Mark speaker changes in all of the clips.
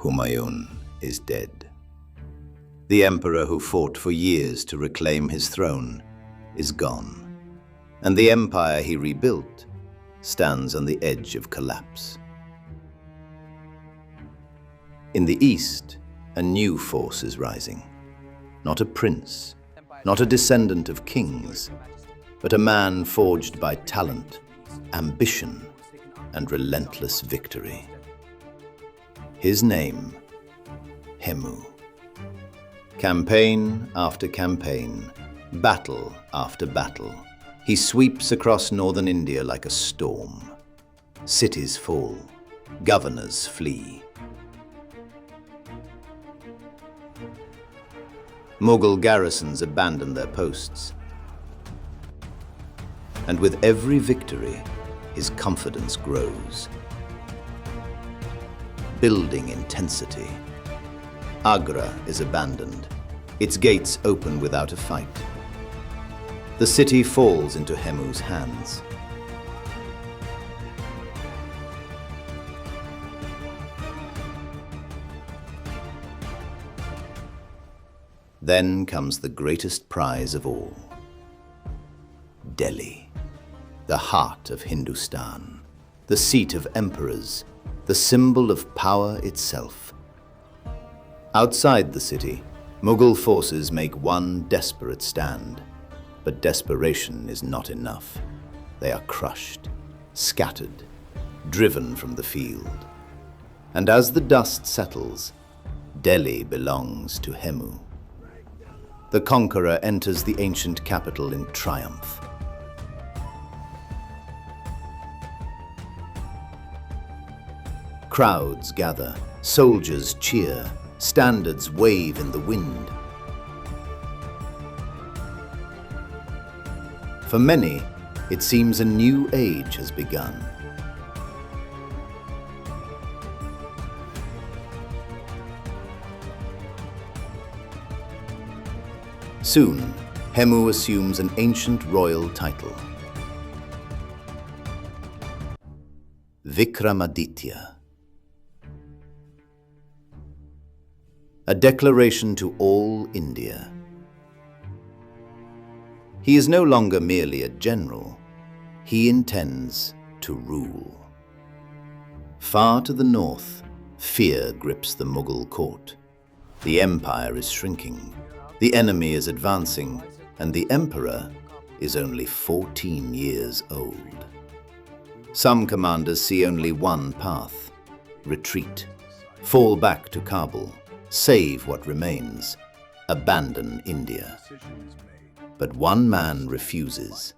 Speaker 1: Humayun is dead. The emperor who fought for years to reclaim his throne is gone, and the empire he rebuilt stands on the edge of collapse. In the east, a new force is rising. Not a prince, not a descendant of kings, but a man forged by talent, ambition, and relentless victory. His name, Hemu. Campaign after campaign, battle after battle, he sweeps across northern India like a storm. Cities fall, governors flee. Mughal garrisons abandon their posts. And with every victory, his confidence grows. Building intensity. Agra is abandoned. Its gates open without a fight. The city falls into Hemu's hands. Then comes the greatest prize of all. Delhi, the heart of Hindustan, the seat of emperors, the symbol of power itself. Outside the city, Mughal forces make one desperate stand. But desperation is not enough. They are crushed, scattered, driven from the field. And as the dust settles, Delhi belongs to Hemu. The conqueror enters the ancient capital in triumph. Crowds gather, soldiers cheer, standards wave in the wind. For many, it seems a new age has begun. Soon, Hemu assumes an ancient royal title. Vikramaditya. A declaration to all India. He is no longer merely a general. He intends to rule. Far to the north, fear grips the Mughal court. The empire is shrinking. The enemy is advancing, and the emperor is only 14 years old. Some commanders see only one path: retreat, fall back to Kabul, save what remains, abandon India. But one man refuses.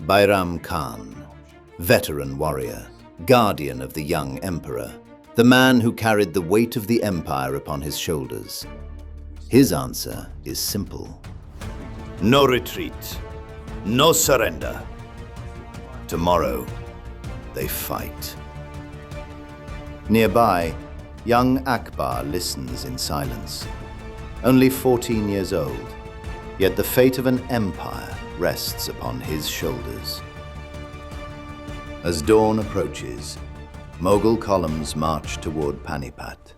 Speaker 1: Bairam Khan, veteran warrior, guardian of the young emperor, the man who carried the weight of the empire upon his shoulders. His answer is simple. No retreat, no surrender. Tomorrow, they fight. Nearby, young Akbar listens in silence. Only 14 years old, yet the fate of an empire rests upon his shoulders. As dawn approaches, Mughal columns march toward Panipat.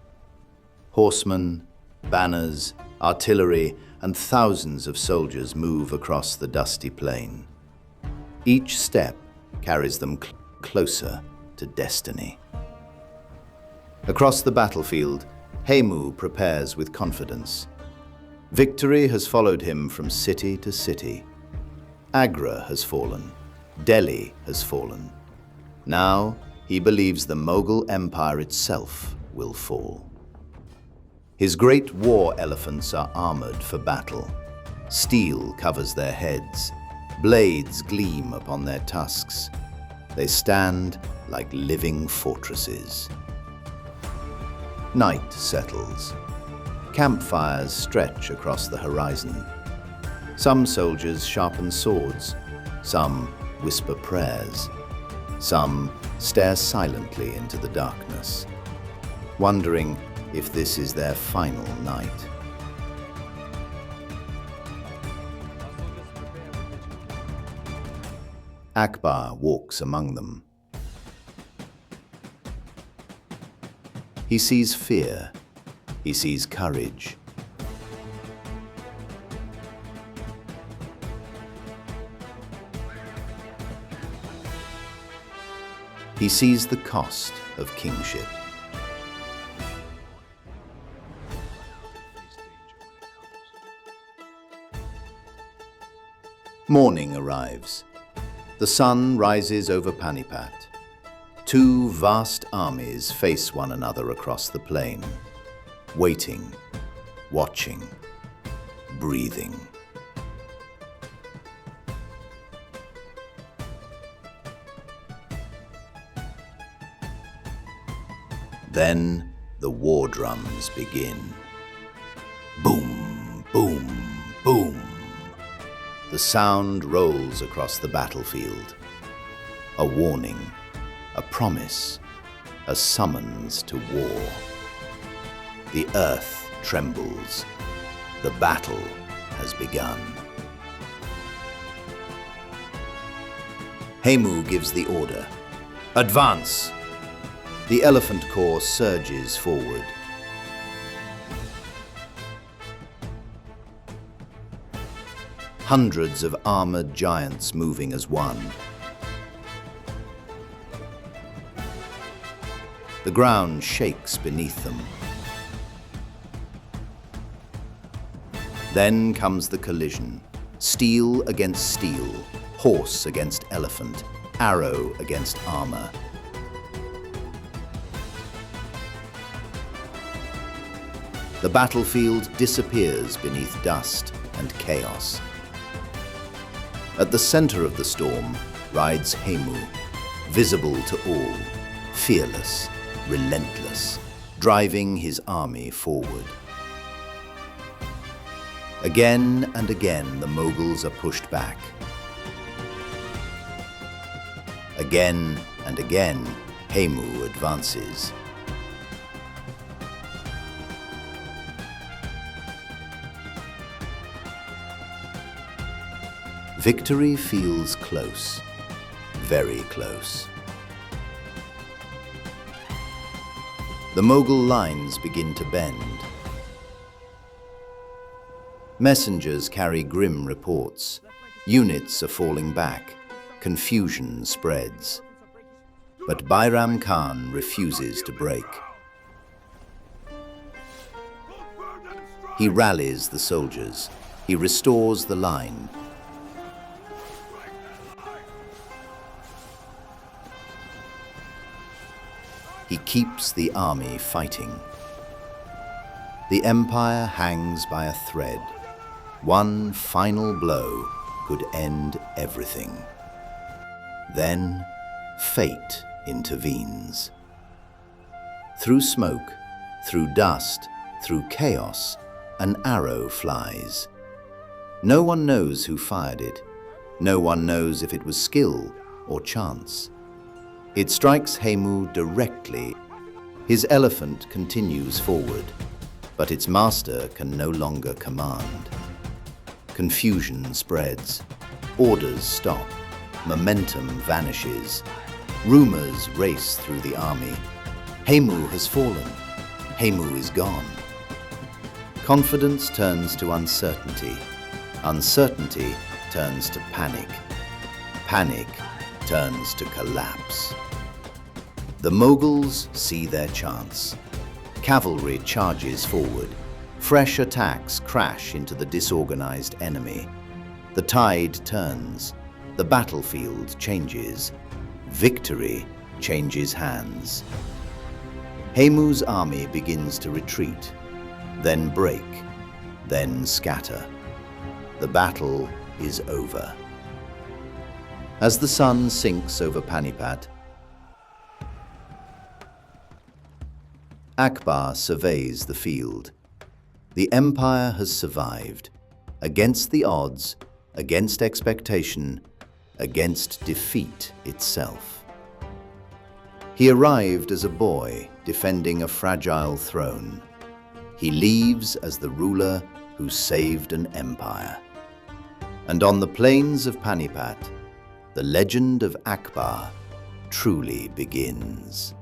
Speaker 1: Horsemen, banners, artillery, and thousands of soldiers move across the dusty plain. Each step carries them closer to destiny. Across the battlefield, Hemu prepares with confidence. Victory has followed him from city to city. Agra has fallen. Delhi has fallen. Now, he believes the Mughal Empire itself will fall. His great war elephants are armored for battle. Steel covers their heads. Blades gleam upon their tusks. They stand like living fortresses. Night settles. Campfires stretch across the horizon. Some soldiers sharpen swords. Some whisper prayers. Some stare silently into the darkness, wondering if this is their final night. Akbar walks among them. He sees fear. He sees courage. He sees the cost of kingship. Morning arrives. The sun rises over Panipat. Two vast armies face one another across the plain, waiting, watching, breathing. Then the war drums begin. Boom, boom, boom. The sound rolls across the battlefield. A warning, a promise, a summons to war. The earth trembles. The battle has begun. Hemu gives the order. Advance! The elephant corps surges forward. Hundreds of armored giants moving as one. The ground shakes beneath them. Then comes the collision. Steel against steel, horse against elephant, arrow against armor. The battlefield disappears beneath dust and chaos. At the center of the storm rides Hemu, visible to all, fearless, relentless, driving his army forward. Again and again, the Mughals are pushed back. Again and again, Hemu advances. Victory feels close, very close. The Mughal lines begin to bend. Messengers carry grim reports. Units are falling back. Confusion spreads. But Bairam Khan refuses to break. He rallies the soldiers. He restores the line. He keeps the army fighting. The empire hangs by a thread. One final blow could end everything. Then, fate intervenes. Through smoke, through dust, through chaos, an arrow flies. No one knows who fired it. No one knows if it was skill or chance. It strikes Hemu directly. His elephant continues forward, but its master can no longer command. Confusion spreads. Orders stop. Momentum vanishes. Rumors race through the army. Hemu has fallen. Hemu is gone. Confidence turns to uncertainty. Uncertainty turns to panic. Panic turns to collapse. The Mughals see their chance. Cavalry charges forward. Fresh attacks crash into the disorganized enemy. The tide turns. The battlefield changes. Victory changes hands. Hemu's army begins to retreat, then break, then scatter. The battle is over. As the sun sinks over Panipat, Akbar surveys the field. The empire has survived, against the odds, against expectation, against defeat itself. He arrived as a boy, defending a fragile throne. He leaves as the ruler who saved an empire. And on the plains of Panipat, the legend of Akbar truly begins.